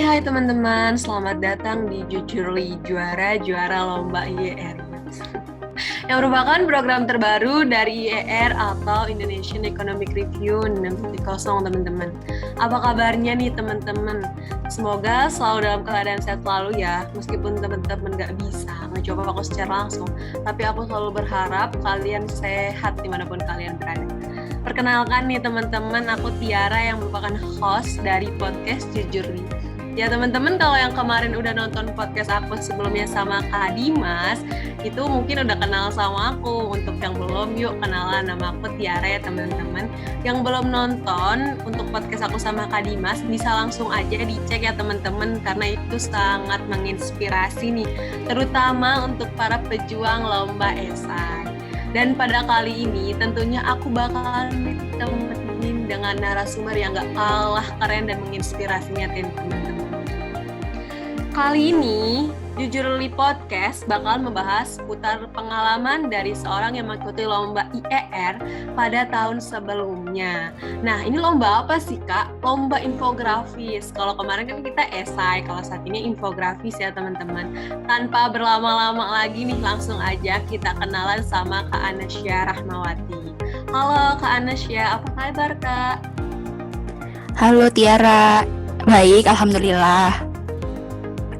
Hai teman-teman, selamat datang di Jujurly, juara lomba IER. Yang merupakan program terbaru dari IER atau Indonesian Economic Review 6.0, teman-teman. Apa kabarnya nih teman-teman? Semoga selalu dalam keadaan sehat selalu ya, meskipun teman-teman gak bisa mencoba aku secara langsung, tapi aku selalu berharap kalian sehat dimanapun kalian berada. Perkenalkan nih teman-teman, aku Tiara yang merupakan host dari podcast Jujurly. Ya teman-teman, kalau yang kemarin udah nonton podcast aku sebelumnya sama Kak Dimas, itu mungkin udah kenal sama aku. Untuk yang belum, yuk kenalan, nama aku Tiara ya teman-teman. Yang belum nonton untuk podcast aku sama Kak Dimas, bisa langsung aja dicek ya teman-teman, karena itu sangat menginspirasi nih, terutama untuk para pejuang lomba esai. Dan pada kali ini tentunya aku bakalan ditemenin dengan narasumber yang gak kalah keren dan menginspirasinya teman-teman. Kali ini, Jujurly Podcast bakal membahas seputar pengalaman dari seorang yang mengikuti lomba IER pada tahun sebelumnya. Nah, ini lomba apa sih, Kak? Lomba infografis. Kalau kemarin kan kita esai, kalau saat ini infografis ya, teman-teman. Tanpa berlama-lama lagi nih, langsung aja kita kenalan sama Kak Anasya Rahmawati. Halo, Kak Anasya, apa kabar, Kak? Halo Tiara, baik, alhamdulillah.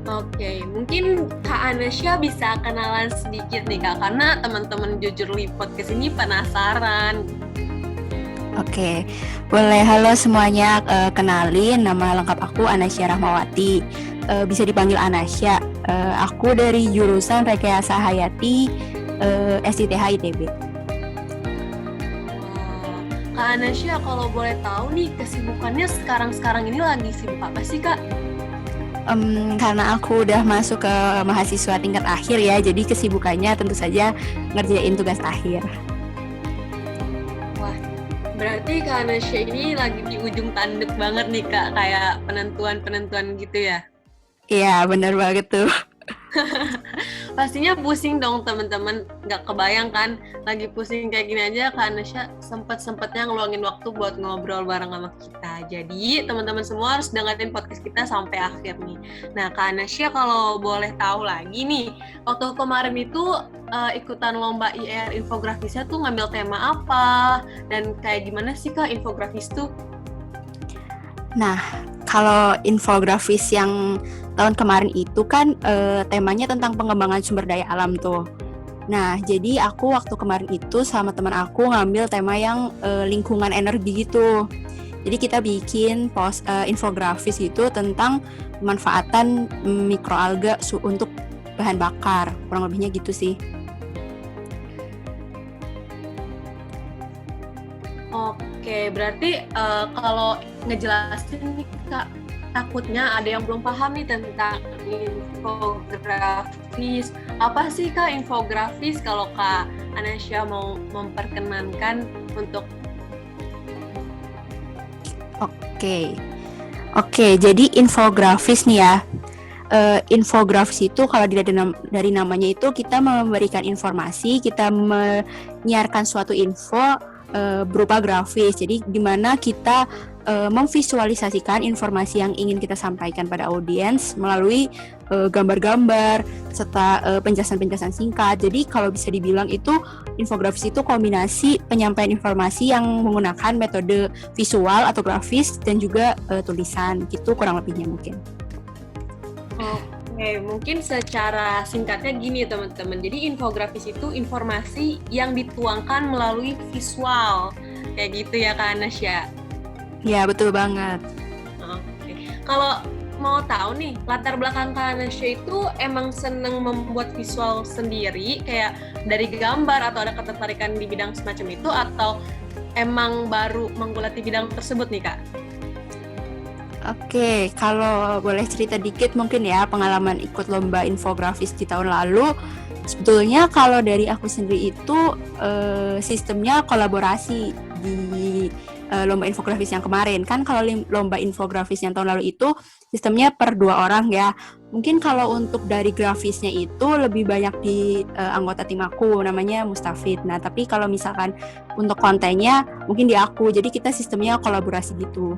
Oke, mungkin Kak Anasya bisa kenalan sedikit nih Kak, karena teman-teman Jujurly Podcast ini penasaran. Oke, boleh. Halo semuanya, kenalin nama lengkap aku Anasya Rahmawati, bisa dipanggil Anasya. Aku dari jurusan Rekayasa Hayati, SITH ITB. Kak Anasya, kalau boleh tahu nih kesibukannya sekarang ini lagi sibuk apa sih Kak? Karena aku udah masuk ke mahasiswa tingkat akhir ya, jadi kesibukannya tentu saja ngerjain tugas akhir. Wah, berarti Kak Anasya ini lagi di ujung tanduk banget nih Kak, kayak penentuan gitu ya? Iya, benar banget tuh. Pastinya pusing dong teman-teman, nggak kebayang kan lagi pusing kayak gini aja Kak Anasya sempet-sempetnya ngeluangin waktu buat ngobrol bareng sama kita. Jadi teman-teman semua harus dengerin podcast kita sampai akhir nih. Nah Kak Anasya, kalau boleh tahu lagi nih, waktu kemarin itu ikutan lomba IR infografisnya tuh ngambil tema apa dan kayak gimana sih Kak infografis tuh? Nah, kalau infografis yang tahun kemarin itu kan temanya tentang pengembangan sumber daya alam tuh. Nah, jadi aku waktu kemarin itu sama teman aku ngambil tema yang lingkungan energi gitu. Jadi kita bikin infografis itu tentang pemanfaatan mikroalga untuk bahan bakar. Kurang lebihnya gitu sih. Oke, berarti kalau ngejelasin nih Kak, takutnya ada yang belum paham nih tentang infografis. Apa sih Kak infografis kalau Kak Anasya mau memperkenankan untuk... Oke, jadi infografis nih ya. Infografis itu kalau dari namanya itu kita memberikan informasi, kita menyiarkan suatu info berupa grafis. Jadi gimana kita memvisualisasikan informasi yang ingin kita sampaikan pada audiens melalui gambar-gambar serta penjelasan-penjelasan singkat. Jadi kalau bisa dibilang itu infografis itu kombinasi penyampaian informasi yang menggunakan metode visual atau grafis dan juga tulisan. Gitu kurang lebihnya mungkin. Oke, mungkin secara singkatnya gini teman-teman. Jadi infografis itu informasi yang dituangkan melalui visual. Kayak gitu ya Kak Anasya? Ya, betul banget. Oke. Kalau mau tahu nih, latar belakang Kak Anasya itu emang seneng membuat visual sendiri, kayak dari gambar atau ada ketertarikan di bidang semacam itu, atau emang baru menggulati bidang tersebut nih Kak? Oke, kalau boleh cerita dikit mungkin ya pengalaman ikut lomba infografis di tahun lalu. Sebetulnya kalau dari aku sendiri itu sistemnya kolaborasi di lomba infografis yang kemarin. Kan kalau lomba infografis yang tahun lalu itu sistemnya per 2 orang ya. Mungkin kalau untuk dari grafisnya itu lebih banyak di anggota tim aku, namanya Mustafid. Nah, tapi kalau misalkan untuk kontennya mungkin di aku. Jadi kita sistemnya kolaborasi gitu.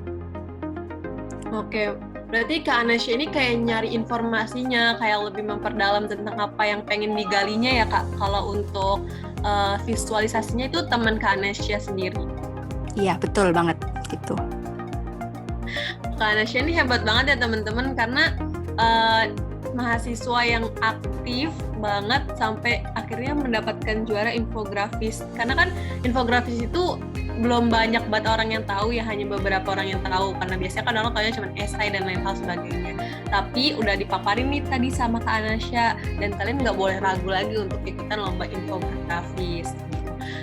Oke, Berarti Kak Anasya ini kayak nyari informasinya, kayak lebih memperdalam tentang apa yang pengen digalinya ya Kak. Kalau untuk visualisasinya itu teman Kak Anasya sendiri. Iya, betul banget gitu. Kak Anasya ini hebat banget ya teman-teman, karena mahasiswa yang aktif banget sampai akhirnya mendapatkan juara infografis. Karena kan infografis itu belum banyak banget orang yang tahu ya, hanya beberapa orang yang tahu, karena biasanya kan orang taunya cuma esai dan lain hal sebagainya. Tapi udah dipaparin nih tadi sama Kak Anasya, dan kalian nggak boleh ragu lagi untuk ikutan lomba infografis.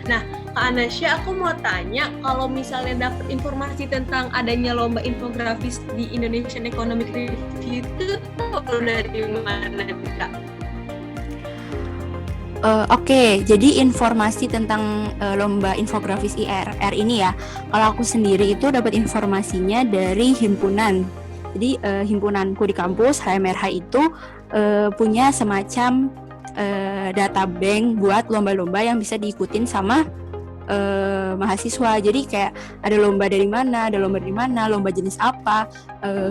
Nah, Kak Anasya, aku mau tanya, kalau misalnya dapat informasi tentang adanya lomba infografis di Indonesian Economic Review itu dari mana, Kak? Oke, jadi informasi tentang lomba infografis IRR ini ya, kalau aku sendiri itu dapat informasinya dari himpunan. Jadi himpunanku di kampus HMRH itu punya semacam data bank buat lomba-lomba yang bisa diikutin sama mahasiswa. Jadi kayak ada lomba dari mana, lomba jenis apa,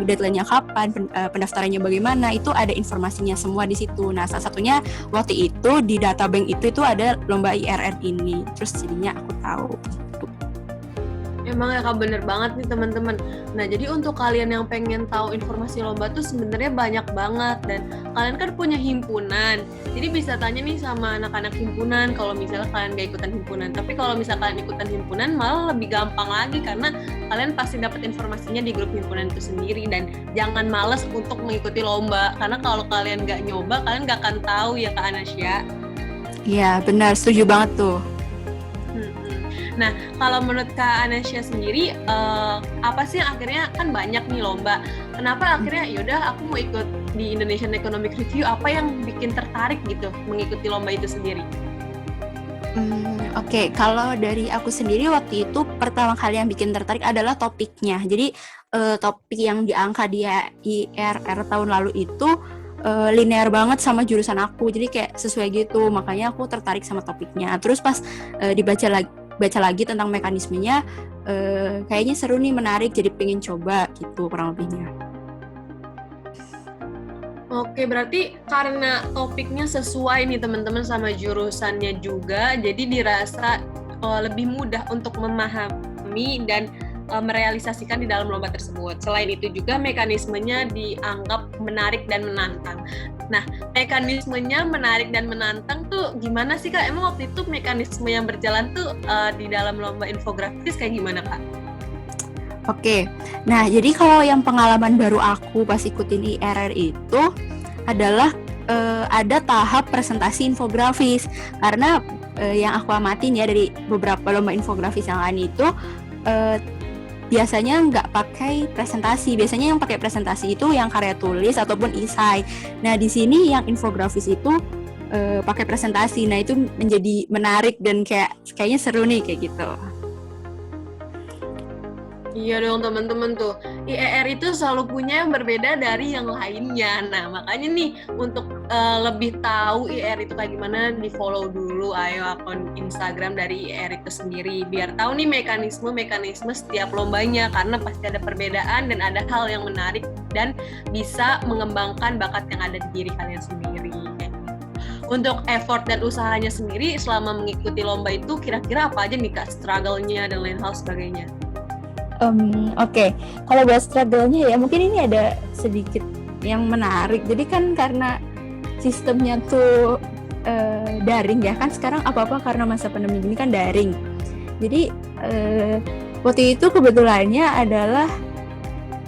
deadline-nya kapan, pendaftarannya bagaimana, itu ada informasinya semua di situ. Nah, salah satunya waktu itu di data bank itu ada lomba IRR ini. Terus jadinya aku tahu. Emang ya Kak, bener banget nih teman-teman. Nah, jadi untuk kalian yang pengen tahu informasi lomba tuh sebenarnya banyak banget, dan kalian kan punya himpunan. Jadi bisa tanya nih sama anak-anak himpunan kalau misalnya kalian gak ikutan himpunan. Tapi kalau misalnya kalian ikutan himpunan malah lebih gampang lagi, karena kalian pasti dapat informasinya di grup himpunan itu sendiri. Dan jangan males untuk mengikuti lomba, karena kalau kalian gak nyoba, kalian gak akan tahu ya Kak Anasya. Iya, benar, setuju banget tuh. Nah, kalau menurut Kak Anasya sendiri, apa sih yang akhirnya, kan banyak nih lomba, kenapa akhirnya yaudah aku mau ikut di Indonesian Economic Review, apa yang bikin tertarik gitu mengikuti lomba itu sendiri? Oke, kalau dari aku sendiri waktu itu pertama kali yang bikin tertarik adalah topiknya. Jadi topik yang diangkat di IRR tahun lalu itu linear banget sama jurusan aku, jadi kayak sesuai gitu, makanya aku tertarik sama topiknya. Terus pas baca lagi tentang mekanismenya, kayaknya seru nih, menarik, jadi pengen coba gitu kurang lebihnya. Oke, berarti karena topiknya sesuai nih teman-teman sama jurusannya juga, jadi dirasa lebih mudah untuk memahami dan merealisasikan di dalam lomba tersebut. Selain itu juga mekanismenya dianggap menarik dan menantang. Nah, mekanismenya menarik dan menantang tuh gimana sih Kak? Emang waktu itu mekanisme yang berjalan tuh di dalam lomba infografis kayak gimana Kak? Oke, nah jadi kalau yang pengalaman baru aku pas ikutin IRR itu adalah ada tahap presentasi infografis. Karena yang aku amatin ya dari beberapa lomba infografis yang lain itu biasanya nggak pakai presentasi. Biasanya yang pakai presentasi itu yang karya tulis ataupun esai. Nah, di sini yang infografis itu pakai presentasi. Nah, itu menjadi menarik dan kayaknya seru nih kayak gitu. Iya dong teman-teman tuh, IER itu selalu punya yang berbeda dari yang lainnya. Nah makanya nih untuk lebih tahu IER itu kayak gimana, di follow dulu ayo akun Instagram dari IER itu sendiri, biar tahu nih mekanisme setiap lombanya, karena pasti ada perbedaan dan ada hal yang menarik dan bisa mengembangkan bakat yang ada di diri kalian sendiri. Untuk effort dan usahanya sendiri selama mengikuti lomba itu kira-kira apa aja nih Kak, struggle-nya dan lain hal sebagainya? Oke. Kalau buat struggle-nya ya mungkin ini ada sedikit yang menarik. Jadi kan karena sistemnya tuh daring ya, kan sekarang apa-apa karena masa pandemi ini kan daring. Jadi waktu itu kebetulannya adalah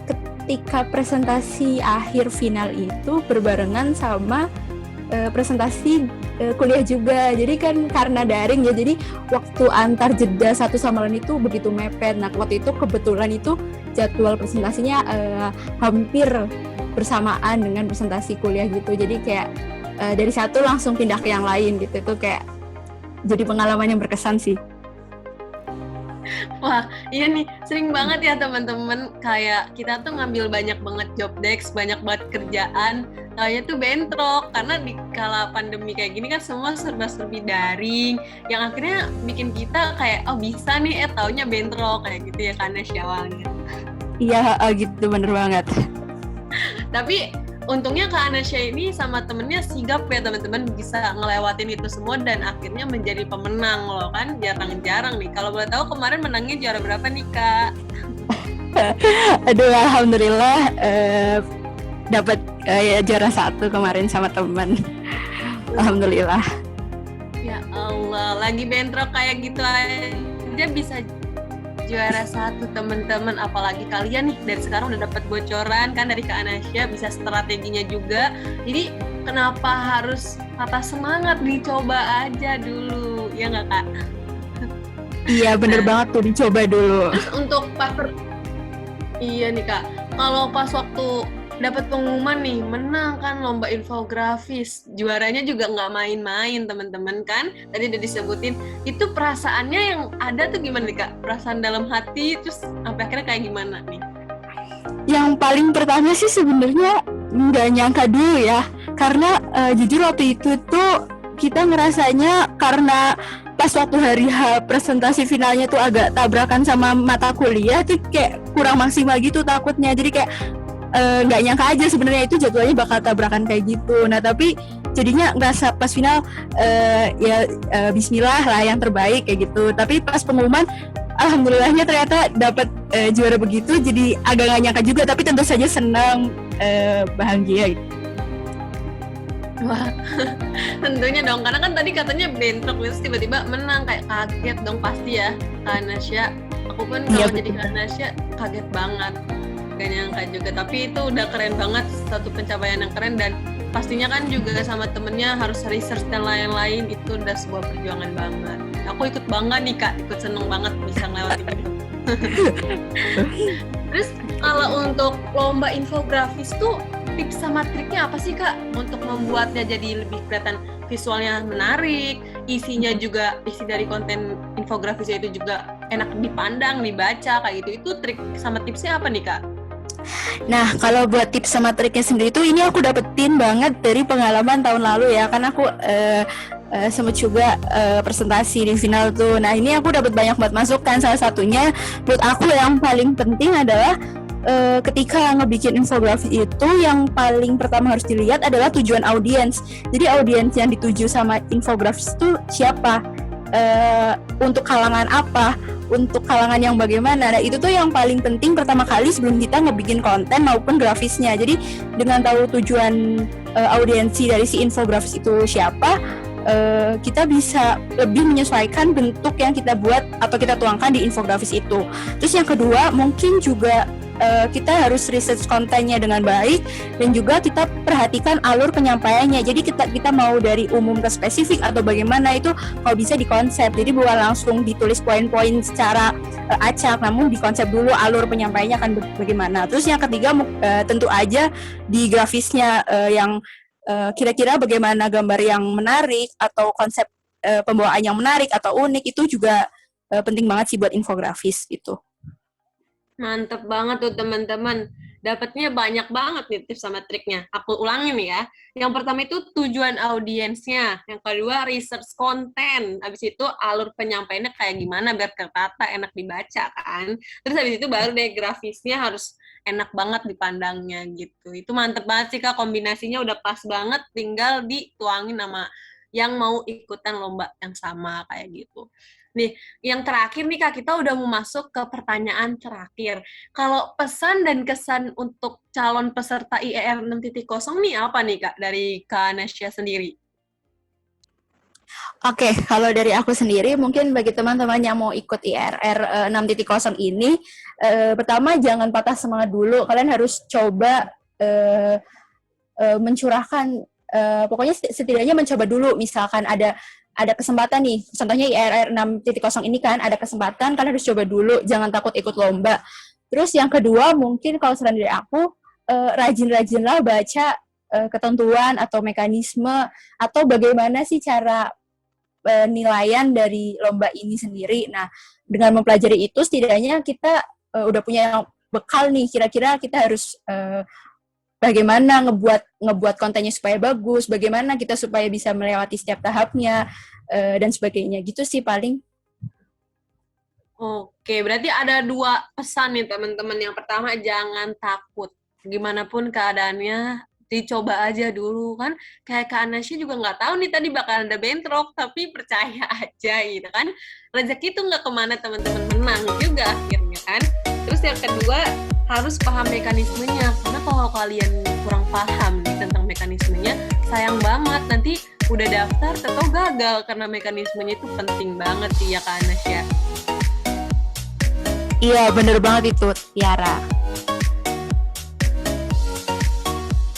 ketika presentasi akhir final itu berbarengan sama presentasi kuliah juga. Jadi kan karena daring ya, jadi waktu antar jeda satu sama lain itu begitu mepet. Nah waktu itu kebetulan itu jadwal presentasinya hampir bersamaan dengan presentasi kuliah gitu. Jadi kayak dari satu langsung pindah ke yang lain gitu. Itu kayak jadi pengalaman yang berkesan sih. Wah, iya nih, sering banget ya teman-teman, kayak kita tuh ngambil banyak banget job desk, banyak banget kerjaan, kayaknya tuh bentrok, karena di kala pandemi kayak gini kan semua serba-serbi daring, yang akhirnya bikin kita kayak, oh bisa nih, taunya bentrok, kayak gitu ya, karena awalnya. Iya, gitu, bener banget. Tapi untungnya Kak Anasya ini sama temennya sigap ya teman-teman, bisa ngelewatin itu semua dan akhirnya menjadi pemenang loh kan, jarang-jarang nih. Kalau boleh tahu kemarin menangnya juara berapa nih Kak? Aduh, alhamdulillah dapat juara 1 kemarin sama teman. Alhamdulillah. Ya Allah, lagi bentrok kayak gitu aja bisa juara 1 teman-teman, apalagi kalian nih dari sekarang udah dapat bocoran kan dari Kak Anasya, bisa strateginya juga. Jadi kenapa harus patah semangat, dicoba aja dulu, ya nggak Kak? Iya bener banget tuh, dicoba dulu. Terus untuk iya nih Kak, kalau pas waktu dapat pengumuman nih, menang kan lomba infografis, juaranya juga nggak main-main teman-teman kan, tadi udah disebutin, itu perasaannya yang ada tuh gimana nih Kak? Perasaan dalam hati, terus sampai akhirnya kayak gimana nih? Yang paling pertama sih sebenarnya nggak nyangka dulu ya, karena jujur waktu itu tuh kita ngerasanya karena pas waktu hari H presentasi finalnya tuh agak tabrakan sama mata kuliah tuh kayak kurang maksimal gitu takutnya, jadi kayak nggak nyangka aja sebenarnya itu jadwalnya bakal tabrakan kayak gitu. Nah tapi jadinya ngerasa pas final Bismillah lah yang terbaik kayak gitu. Tapi pas pengumuman alhamdulillahnya ternyata dapat juara begitu, jadi agak nggak nyangka juga, tapi tentu saja senang, bahagia gitu. Wah, tentunya dong, karena kan tadi katanya bentrok, terus tiba-tiba menang, kayak kaget dong pasti ya Kak Anasya. Aku pun kalau jadi Kak Anasya kaget banget, gak nyangka juga. Tapi itu udah keren banget, satu pencapaian yang keren, dan pastinya kan juga sama temennya harus research dan lain-lain, itu udah sebuah perjuangan banget. Aku ikut bangga nih Kak, ikut seneng banget bisa ngelewatin itu. Terus kalau untuk lomba infografis tuh tips sama triknya apa sih Kak untuk membuatnya jadi lebih kelihatan visualnya menarik, isinya juga, isi dari konten infografisnya itu juga enak dipandang, dibaca kayak gitu. Itu trik sama tipsnya apa nih Kak? Nah, kalau buat tips sama triknya sendiri tuh ini aku dapetin banget dari pengalaman tahun lalu ya, karena aku sempat juga presentasi di final tuh. Nah, ini aku dapat banyak banget masukan. Salah satunya menurut aku yang paling penting adalah ketika ngebikin infografis itu yang paling pertama harus dilihat adalah tujuan audiens. Jadi audiens yang dituju sama infografis itu siapa? Untuk kalangan apa? Untuk kalangan yang bagaimana? Nah, itu tuh yang paling penting pertama kali sebelum kita ngebikin konten maupun grafisnya. Jadi dengan tahu tujuan audiensi dari si infografis itu siapa, kita bisa lebih menyesuaikan bentuk yang kita buat atau kita tuangkan di infografis itu. Terus yang kedua, mungkin juga kita harus research kontennya dengan baik, dan juga kita perhatikan alur penyampaiannya. Jadi kita mau dari umum ke spesifik atau bagaimana, itu kalau bisa dikonsep. Jadi bukan langsung ditulis poin-poin secara acak, namun dikonsep dulu alur penyampaiannya akan bagaimana. Terus yang ketiga, tentu aja di grafisnya yang kira-kira bagaimana gambar yang menarik atau konsep pembawaan yang menarik atau unik, itu juga penting banget sih buat infografis itu. Mantep banget tuh teman-teman. Dapatnya banyak banget nih tips sama triknya. Aku ulangin nih ya. Yang pertama itu tujuan audiensnya. Yang kedua research konten. Habis itu alur penyampaiannya kayak gimana biar tertata, enak dibaca kan. Terus habis itu baru deh grafisnya harus enak banget dipandangnya gitu. Itu mantep banget sih Kak, kombinasinya udah pas banget, tinggal dituangin sama yang mau ikutan lomba yang sama kayak gitu. Nih, yang terakhir nih Kak, kita udah mau masuk ke pertanyaan terakhir. Kalau pesan dan kesan untuk calon peserta IER 6.0 nih apa nih Kak dari Kak Anasya sendiri? Oke, kalau dari aku sendiri, mungkin bagi teman-teman yang mau ikut IRR 6.0 ini, pertama jangan patah semangat dulu. Kalian harus coba mencurahkan, pokoknya setidaknya mencoba dulu. Misalkan ada kesempatan nih, contohnya IRR 6.0 ini kan ada kesempatan, kalian harus coba dulu, jangan takut ikut lomba. Terus yang kedua, mungkin kalau saran dari aku, rajin-rajinlah baca ketentuan atau mekanisme, atau bagaimana sih cara penilaian dari lomba ini sendiri. Nah, dengan mempelajari itu, setidaknya kita udah punya bekal nih, kira-kira kita harus bagaimana ngebuat kontennya supaya bagus, bagaimana kita supaya bisa melewati setiap tahapnya, dan sebagainya. Gitu sih paling. Oke, berarti ada 2 pesan nih teman-teman. Yang pertama, jangan takut. gimana pun keadaannya, dicoba aja dulu kan. Kayak Kak Anasya juga nggak tahu nih tadi bakal ada bentrok, tapi percaya aja gitu kan. Rezeki itu nggak kemana teman-teman, menang juga akhirnya kan. Terus yang kedua, harus paham mekanismenya, karena kalau kalian kurang paham nih tentang mekanismenya, sayang banget nanti udah daftar atau gagal, karena mekanismenya itu penting banget sih ya Kak Anasya. Iya, bener banget itu, Tiara.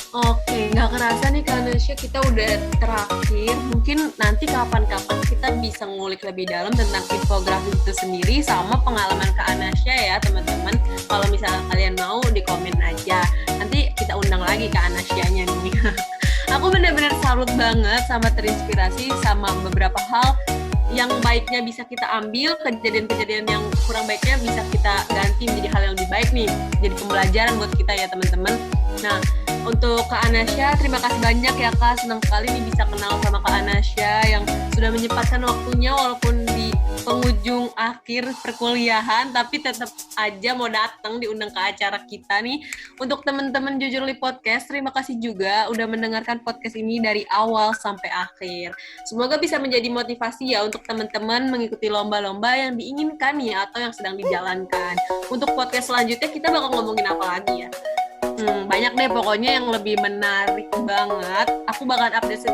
Oke, nggak kerasa nih Kak Anasya, kita udah terakhir. Mungkin nanti kapan-kapan kita bisa ngulik lebih dalam tentang infografis itu sendiri sama pengalaman Kak Anasya ya teman-teman. Kalau misalnya kalian mau, di komen aja. Nanti kita undang lagi Kak Anasyanya nih. Aku benar-benar salut banget sama terinspirasi sama beberapa hal yang baiknya bisa kita ambil, kejadian-kejadian yang kurang baiknya bisa kita ganti menjadi hal yang lebih baik nih. Jadi pembelajaran buat kita ya teman-teman. Nah, untuk Kak Anasya, terima kasih banyak ya Kak. Senang sekali nih bisa kenal sama Kak Anasya yang sudah menyempatkan waktunya walaupun di penghujung akhir perkuliahan, tapi tetap aja mau datang diundang ke acara kita nih. Untuk teman-teman Jujurly Podcast, terima kasih juga udah mendengarkan podcast ini dari awal sampai akhir. Semoga bisa menjadi motivasi ya untuk teman-teman mengikuti lomba-lomba yang diinginkan ya atau yang sedang dijalankan. Untuk podcast selanjutnya kita bakal ngomongin apa lagi ya? Banyak deh pokoknya yang lebih menarik banget. Aku bakal update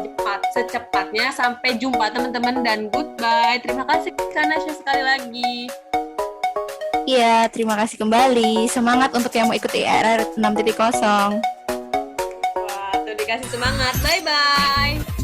secepatnya. Sampai jumpa teman-teman dan goodbye. Terima kasih Kak Nasya sekali lagi. Iya, terima kasih kembali. Semangat untuk yang mau ikut IRR 6.0. Wah, tuh dikasih semangat. Bye-bye.